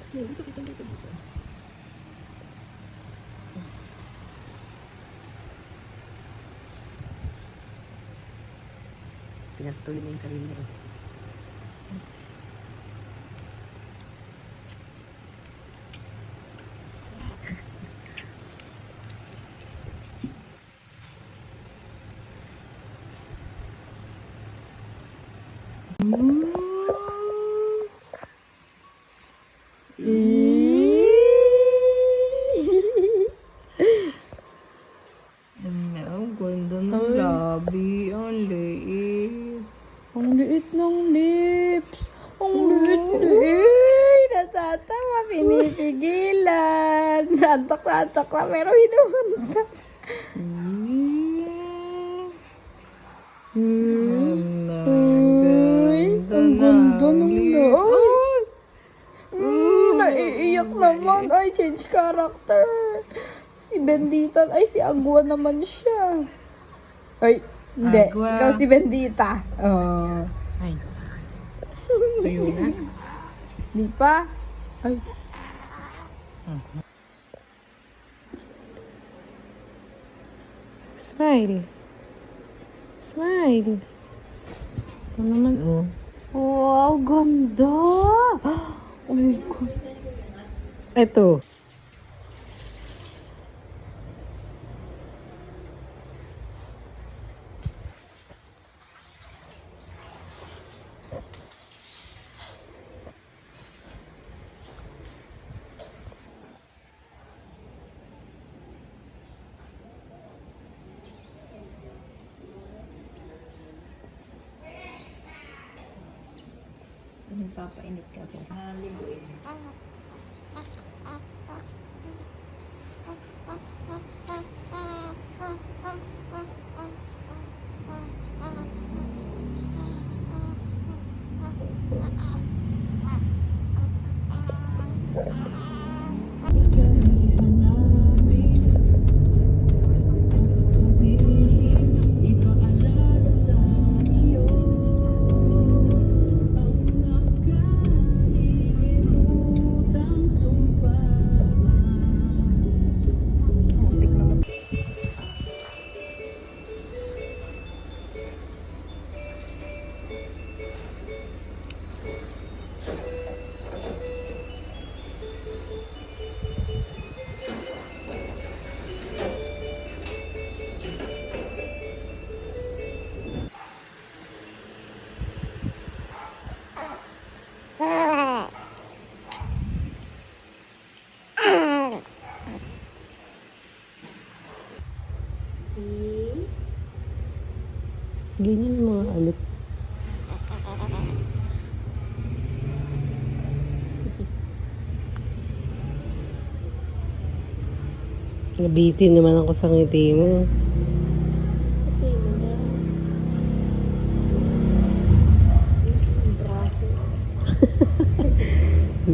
Dito. Pinagtuloy na yung sarili niya. Ang ganda ng labi. Ang liit. Ang liit ng lips. Ang liit. Natatawa. Pinipigilan. Antok na pero hinumunta. Ang ganda ng liit. Naiiyak naman. Ay, change character. Si Bendita. Ay, si Agua naman siya. Ay, hindi. Agua. Ikaw si Bendita. Oh. Ay. Tuyo na. Di pa? Ay. Smile. Smile. Ito naman, oh. Wow, ganda. Oh my God. Ito. Nagpapainit ka po. Haliguin. Ganyan mga alit. Nabitin naman ako sa ngiti mo.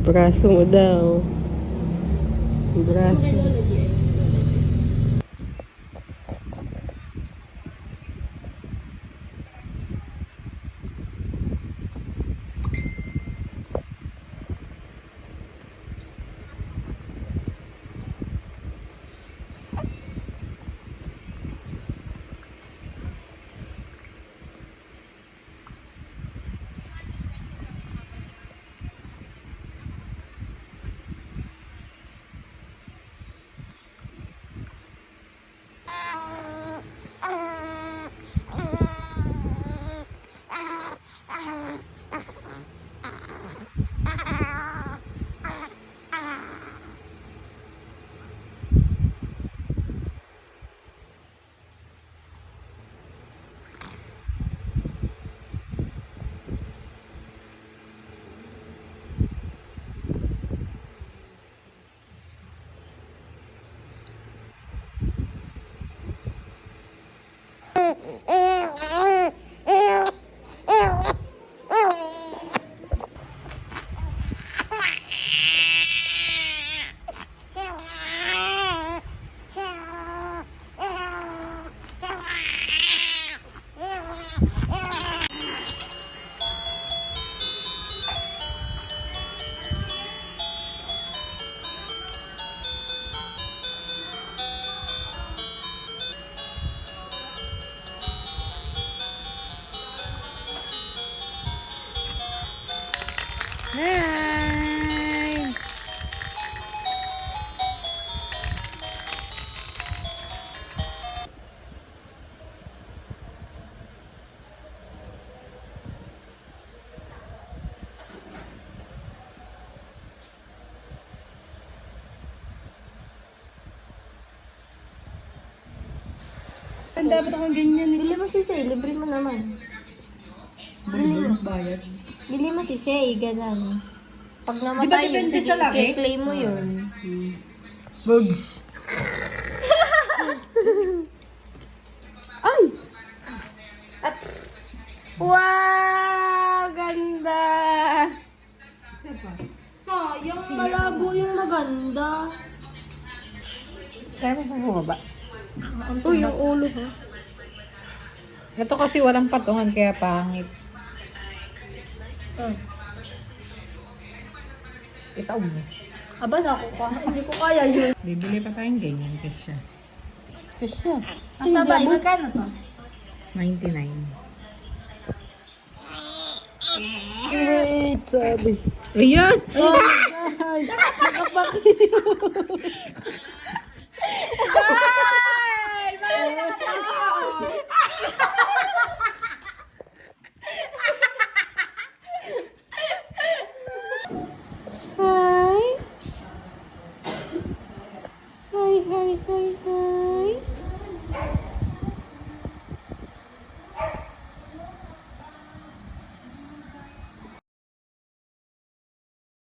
Braso mo daw. Braso. Ang dapat akong ganyan. Bili mo si Say, libre mo naman. Bili mo. Bayad. Bili mo si Say, ganun. Pag Di ba namatay yun, depende sige, sa laki? i-claim mo yun. Bugs. Ay! At, wow! Ganda! Sayang, malabo yung maganda. Kaya mo pa bumaba. Uy, yung ulo ha. Ito kasi walang patungan kaya pangit. Itaw mo. Aba, naku ka. Hindi ko kaya yun. Bibili pa tayong ganyan kasi. Kasi Kasabay, magkano to? 99. Wait, sabi. Ayan! Oh my God! Nakapakiyo. Hi! Hi, hi, hi, hi.